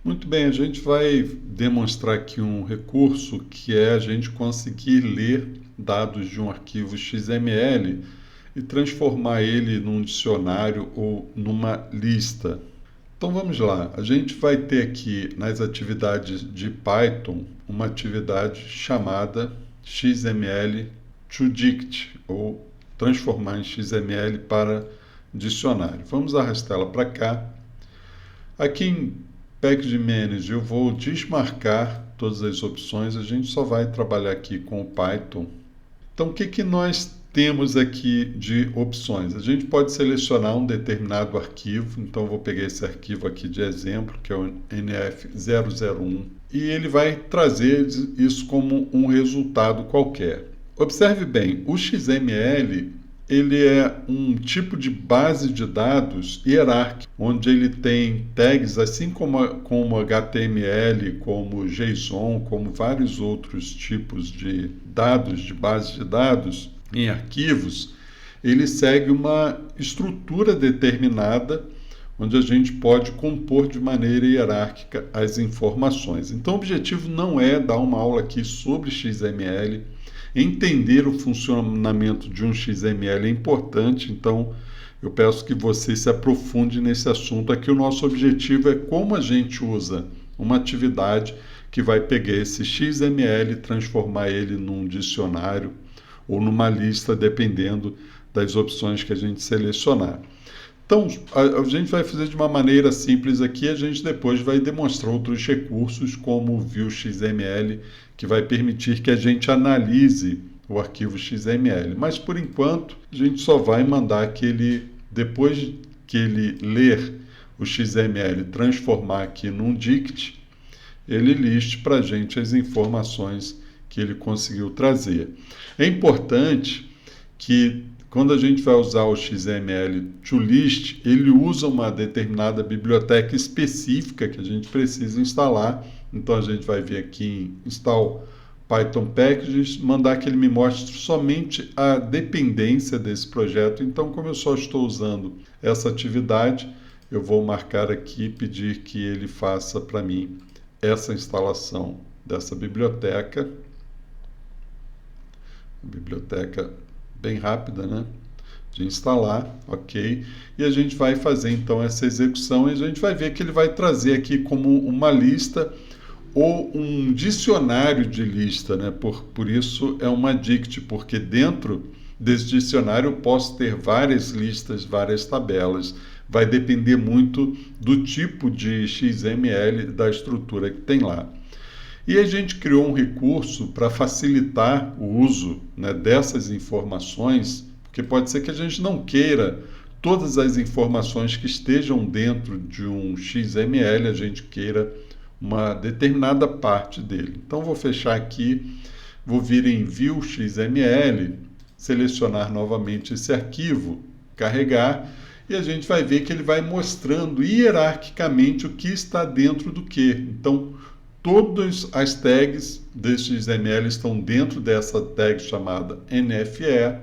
Muito bem, a gente vai demonstrar aqui um recurso que é a gente conseguir ler dados de um arquivo XML e transformar ele num dicionário ou numa lista. Então vamos lá, a gente vai ter aqui nas atividades de Python uma atividade chamada XML to dict, ou transformar em XML para dicionário. Vamos arrastá-la para cá. Aqui em Package Manager eu vou desmarcar todas as opções, a gente só vai trabalhar aqui com o Python. Então o que nós temos aqui de opções? A gente pode selecionar um determinado arquivo, então eu vou pegar esse arquivo aqui de exemplo, que é o NF001, e ele vai trazer isso como um resultado qualquer. Observe bem, o XML ele é um tipo de base de dados hierárquico, onde ele tem tags, assim como HTML, como JSON, como vários outros tipos de dados, de base de dados em arquivos. Ele segue uma estrutura determinada, onde a gente pode compor de maneira hierárquica as informações. Então, o objetivo não é dar uma aula aqui sobre XML. Entender o funcionamento de um XML é importante, então eu peço que você se aprofunde nesse assunto. Aqui o nosso objetivo é como a gente usa uma atividade que vai pegar esse XML e transformar ele num dicionário ou numa lista, dependendo das opções que a gente selecionar. Então, a gente vai fazer de uma maneira simples aqui, a gente depois vai demonstrar outros recursos, como o View XML, que vai permitir que a gente analise o arquivo XML. Mas, por enquanto, a gente só vai mandar que ele, depois que ele ler o XML, transformar aqui num dict, ele liste para a gente as informações que ele conseguiu trazer. É importante que quando a gente vai usar o XML toList, ele usa uma determinada biblioteca específica que a gente precisa instalar. Então a gente vai vir aqui em Install Python Packages, mandar que ele me mostre somente a dependência desse projeto. Então, como eu só estou usando essa atividade, eu vou marcar aqui e pedir que ele faça para mim essa instalação dessa biblioteca. Biblioteca bem rápida, né? De instalar, ok? E a gente vai fazer então essa execução e a gente vai ver que ele vai trazer aqui como uma lista ou um dicionário de lista, né? Por isso é uma dict, porque dentro desse dicionário eu posso ter várias listas, várias tabelas. Vai depender muito do tipo de XML, da estrutura que tem lá. E a gente criou um recurso para facilitar o uso, né, dessas informações, porque pode ser que a gente não queira todas as informações que estejam dentro de um XML, a gente queira uma determinada parte dele. Então, vou fechar aqui, vou vir em View XML, selecionar novamente esse arquivo, carregar, e a gente vai ver que ele vai mostrando hierarquicamente o que está dentro do que. Então, todas as tags desse XML estão dentro dessa tag chamada NFE.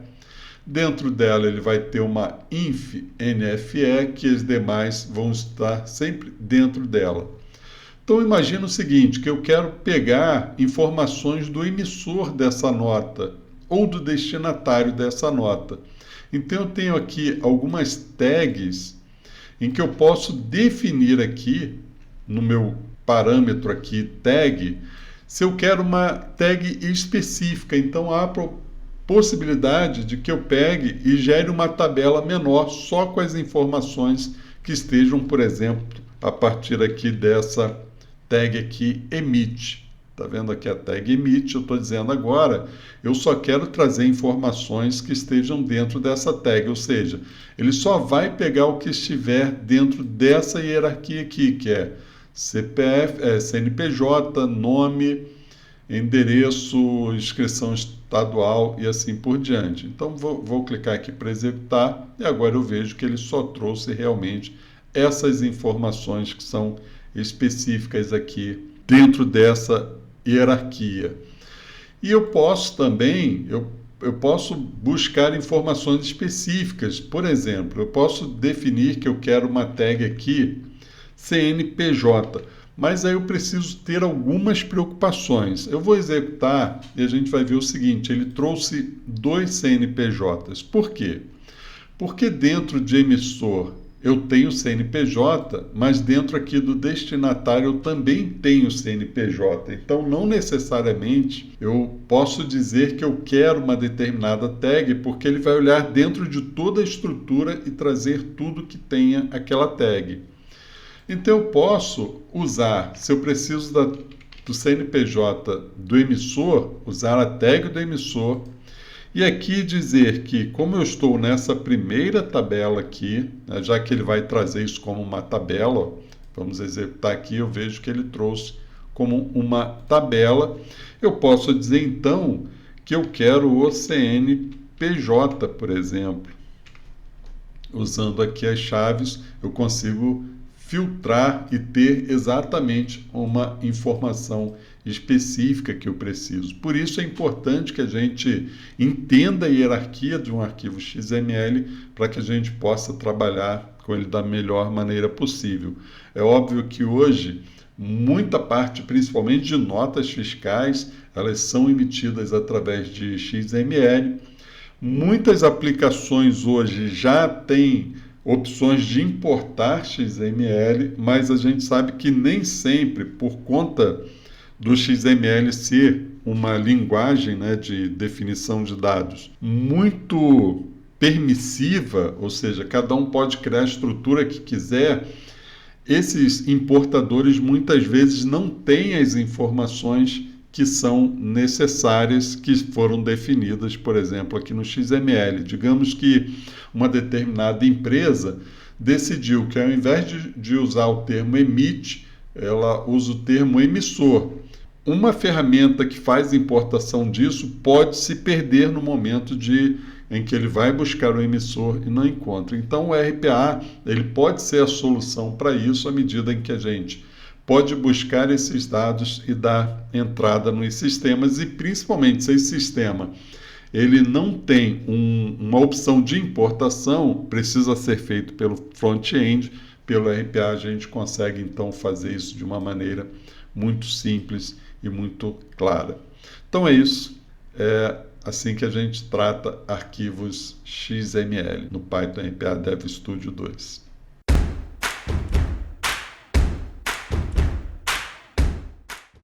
Dentro dela ele vai ter uma inf NFE, que as demais vão estar sempre dentro dela. Então imagina o seguinte, que eu quero pegar informações do emissor dessa nota ou do destinatário dessa nota. Então eu tenho aqui algumas tags em que eu posso definir aqui no meu parâmetro aqui, tag, se eu quero uma tag específica. Então há a possibilidade de que eu pegue e gere uma tabela menor só com as informações que estejam, por exemplo, a partir aqui dessa tag aqui, emit. Está vendo aqui a tag emit? Eu estou dizendo agora, eu só quero trazer informações que estejam dentro dessa tag, ou seja, ele só vai pegar o que estiver dentro dessa hierarquia aqui, que é CPF, CNPJ, nome, endereço, inscrição estadual e assim por diante. Então vou clicar aqui para executar e agora eu vejo que ele só trouxe realmente essas informações que são específicas aqui dentro dessa hierarquia. E eu posso também, eu posso buscar informações específicas. Por exemplo, eu posso definir que eu quero uma tag aqui CNPJ, Mas aí eu preciso ter algumas preocupações. Eu vou executar e a gente vai ver o seguinte, ele trouxe 2 CNPJs. Por quê? Porque dentro de emissor eu tenho CNPJ, mas dentro aqui do destinatário eu também tenho CNPJ. Então, não necessariamente eu posso dizer que eu quero uma determinada tag, porque ele vai olhar dentro de toda a estrutura e trazer tudo que tenha aquela tag. Então, eu posso usar, se eu preciso do CNPJ do emissor, usar a tag do emissor. E aqui dizer que, como eu estou nessa primeira tabela aqui, né, já que ele vai trazer isso como uma tabela, ó, vamos executar aqui, eu vejo que ele trouxe como uma tabela. Eu posso dizer, então, que eu quero o CNPJ, por exemplo. Usando aqui as chaves, eu consigo filtrar e ter exatamente uma informação específica que eu preciso. Por isso é importante que a gente entenda a hierarquia de um arquivo XML para que a gente possa trabalhar com ele da melhor maneira possível. É óbvio que hoje muita parte, principalmente de notas fiscais, elas são emitidas através de XML. Muitas aplicações hoje já têm opções de importar XML, mas a gente sabe que nem sempre, por conta do XML ser uma linguagem, né, de definição de dados muito permissiva, ou seja, cada um pode criar a estrutura que quiser, esses importadores muitas vezes não têm as informações que são necessárias, que foram definidas, por exemplo, aqui no XML. Digamos que uma determinada empresa decidiu que, ao invés de usar o termo emite, ela usa o termo emissor. Uma ferramenta que faz importação disso pode se perder no momento em que ele vai buscar o emissor e não encontra. Então, o RPA ele pode ser a solução para isso à medida em que a gente pode buscar esses dados e dar entrada nos sistemas e, principalmente, se esse sistema ele não tem uma opção de importação, precisa ser feito pelo front-end, pelo RPA a gente consegue, então, fazer isso de uma maneira muito simples e muito clara. Então é isso, é assim que a gente trata arquivos XML no Python RPA Dev Studio 2.